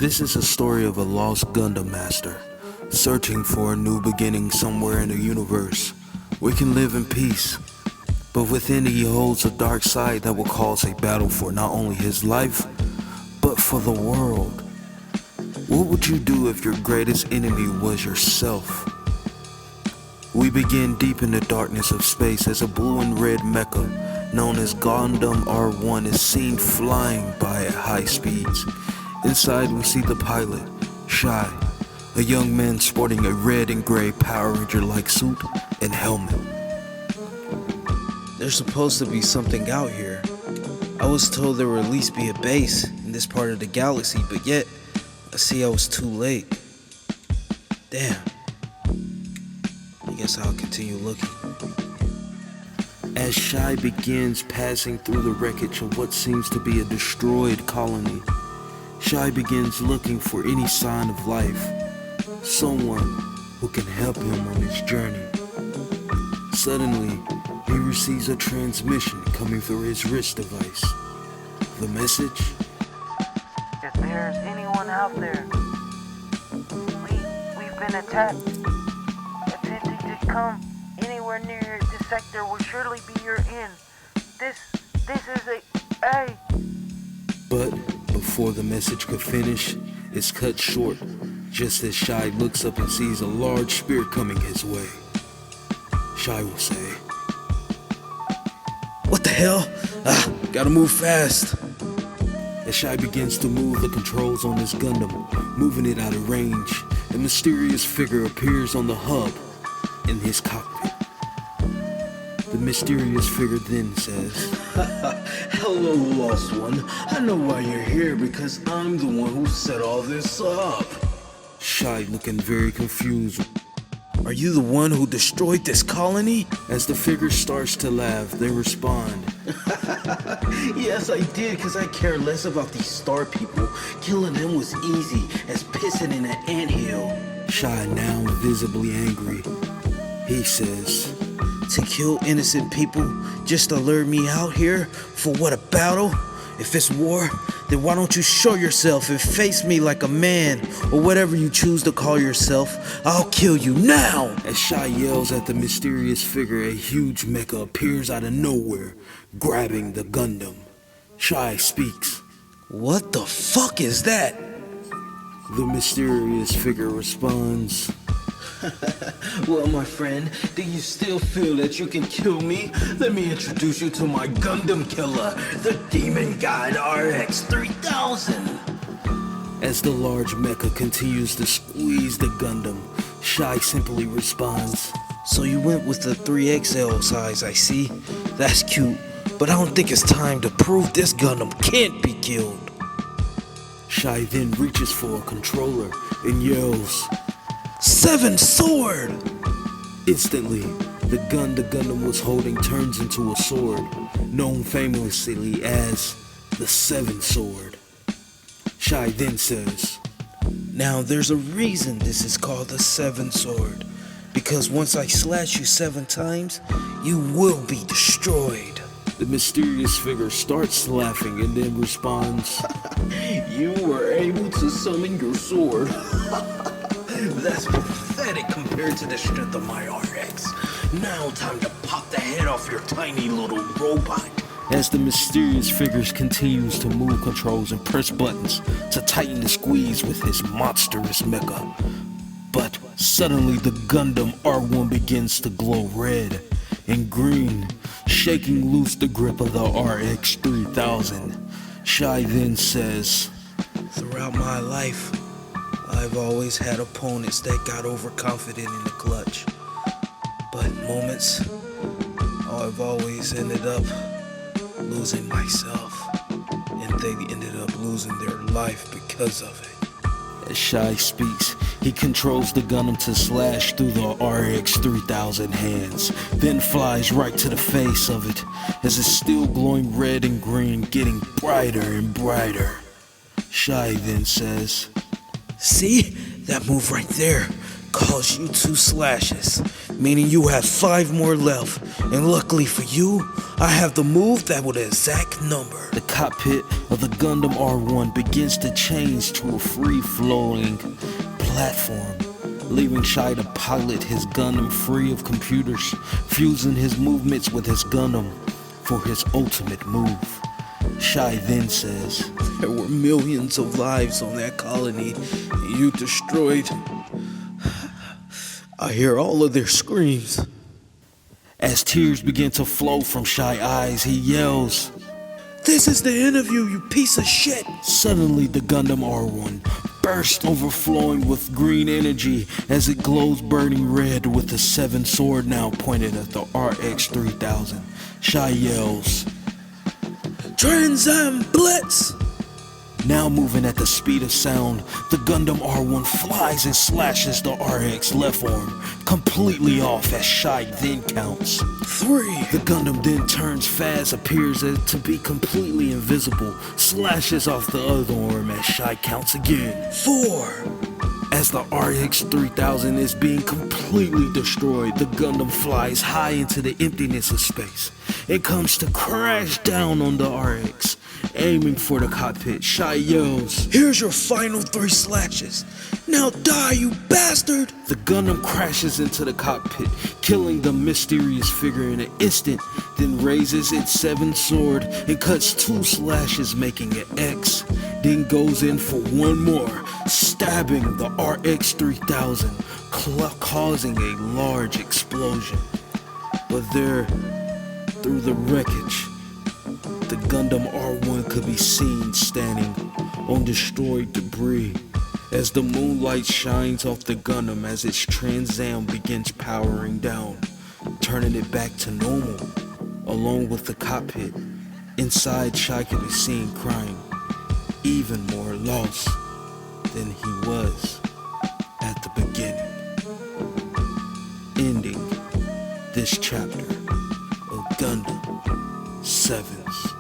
This is a story of a lost Gundam master, searching for a new beginning somewhere in the universe. We can live in peace, but within he holds a dark side that will cause a battle for not only his life, but for the world. What would you do if your greatest enemy was yourself? We begin deep in the darkness of space as a blue and red mecha known as Gundam R1 is seen flying by at high speeds. Inside we see the pilot, Shai, a young man sporting a red and gray Power Ranger-like suit and helmet. There's supposed to be something out here. I was told there would at least be a base in this part of the galaxy, but yet, I see I was too late. Damn. I guess I'll continue looking. As Shai begins passing through the wreckage of what seems to be a destroyed colony, Shai begins looking for any sign of life, someone who can help him on his journey. Suddenly, he receives a transmission coming through his wrist device. The message? If there's anyone out there, we've been attacked. Attempting to come anywhere near this sector will surely be your end. This is a... But before the message could finish, it's cut short, just as Shai looks up and sees a large spear coming his way. Shai will say, What the hell? Gotta move fast. As Shai begins to move the controls on his Gundam, moving it out of range, a mysterious figure appears on the hub in his cockpit. The mysterious figure then says, Hello, lost one. I know why you're here because I'm the one who set all this up. Shai looking very confused. Are you the one who destroyed this colony? As the figure starts to laugh, they respond, Yes, I did, because I care less about these star people. Killing them was easy as pissing in an anthill. Shai now visibly angry. He says, To kill innocent people just to lure me out here for what, a battle? If it's war, then why don't you show yourself and face me like a man, or whatever you choose to call yourself? I'll kill you now! As Shai yells at the mysterious figure, a huge mecha appears out of nowhere, grabbing the Gundam. Shai speaks. What the fuck is that? The mysterious figure responds, Well, my friend, do you still feel that you can kill me? Let me introduce you to my Gundam killer, the Demon God RX-3000. As the large mecha continues to squeeze the Gundam, Shai simply responds, So you went with the 3XL size, I see. That's cute, but I don't think it's time to prove this Gundam can't be killed. Shai then reaches for a controller and yells, Seven Sword! Instantly, the gun the Gundam was holding turns into a sword, known famously as the Seven Sword. Shai then says, Now there's a reason this is called the Seven Sword, because once I slash you 7 times, you will be destroyed. The mysterious figure starts laughing and then responds, You were able to summon your sword. That's pathetic compared to the strength of my RX. Now time to pop the head off your tiny little robot. as the mysterious figure continues to move controls and press buttons to tighten the squeeze with his monstrous mecha. But suddenly the Gundam R1 begins to glow red and green, shaking loose the grip of the RX-3000. Shai then says, Throughout my life, I've always had opponents that got overconfident in the clutch. But moments, I've always ended up losing myself. And they ended up losing their life because of it. As Shai speaks, he controls the Gundam to slash through the RX-3000 hands, then flies right to the face of it, as it's still glowing red and green, getting brighter and brighter. Shai then says, See? That move right there caused you 2 slashes. meaning you have 5 more left. And luckily for you, I have the move that will the exact number. The cockpit of the Gundam R1 begins to change to a free-flowing platform, leaving Shai to pilot his Gundam free of computers, fusing his movements with his Gundam for his ultimate move. Shai then says, There were millions of lives on that colony you destroyed. I hear all of their screams. As tears begin to flow from Shai's eyes, he yells, This is the end of you, you piece of shit! Suddenly the Gundam R1 bursts, overflowing with green energy as it glows burning red with the 7 sword now pointed at the RX-3000. Shai yells, Trans-Am Blitz! Now moving at the speed of sound, the Gundam R1 flies and slashes the RX left arm completely off as Shai then counts 3. The Gundam then turns fast, appears to be completely invisible, slashes off the other arm as Shai counts again 4. As the RX-3000 is being completely destroyed, the Gundam flies high into the emptiness of space. It comes to crash down on the RX. Aiming for the cockpit, Shai yells, Here's your final 3 slashes. Now die, you bastard! The Gundam crashes into the cockpit, killing the mysterious figure in an instant, then raises its 7 sword and cuts 2 slashes, making it X, then goes in for 1 more, stabbing the RX-3000, causing a large explosion. But there, through the wreckage, the Gundam R1 could be seen standing on destroyed debris as the moonlight shines off the Gundam as its Trans-Am begins powering down, turning it back to normal, along with the cockpit. Inside, Shai could be seen crying, even more lost than he was at the beginning. Ending this chapter of Gundam 7's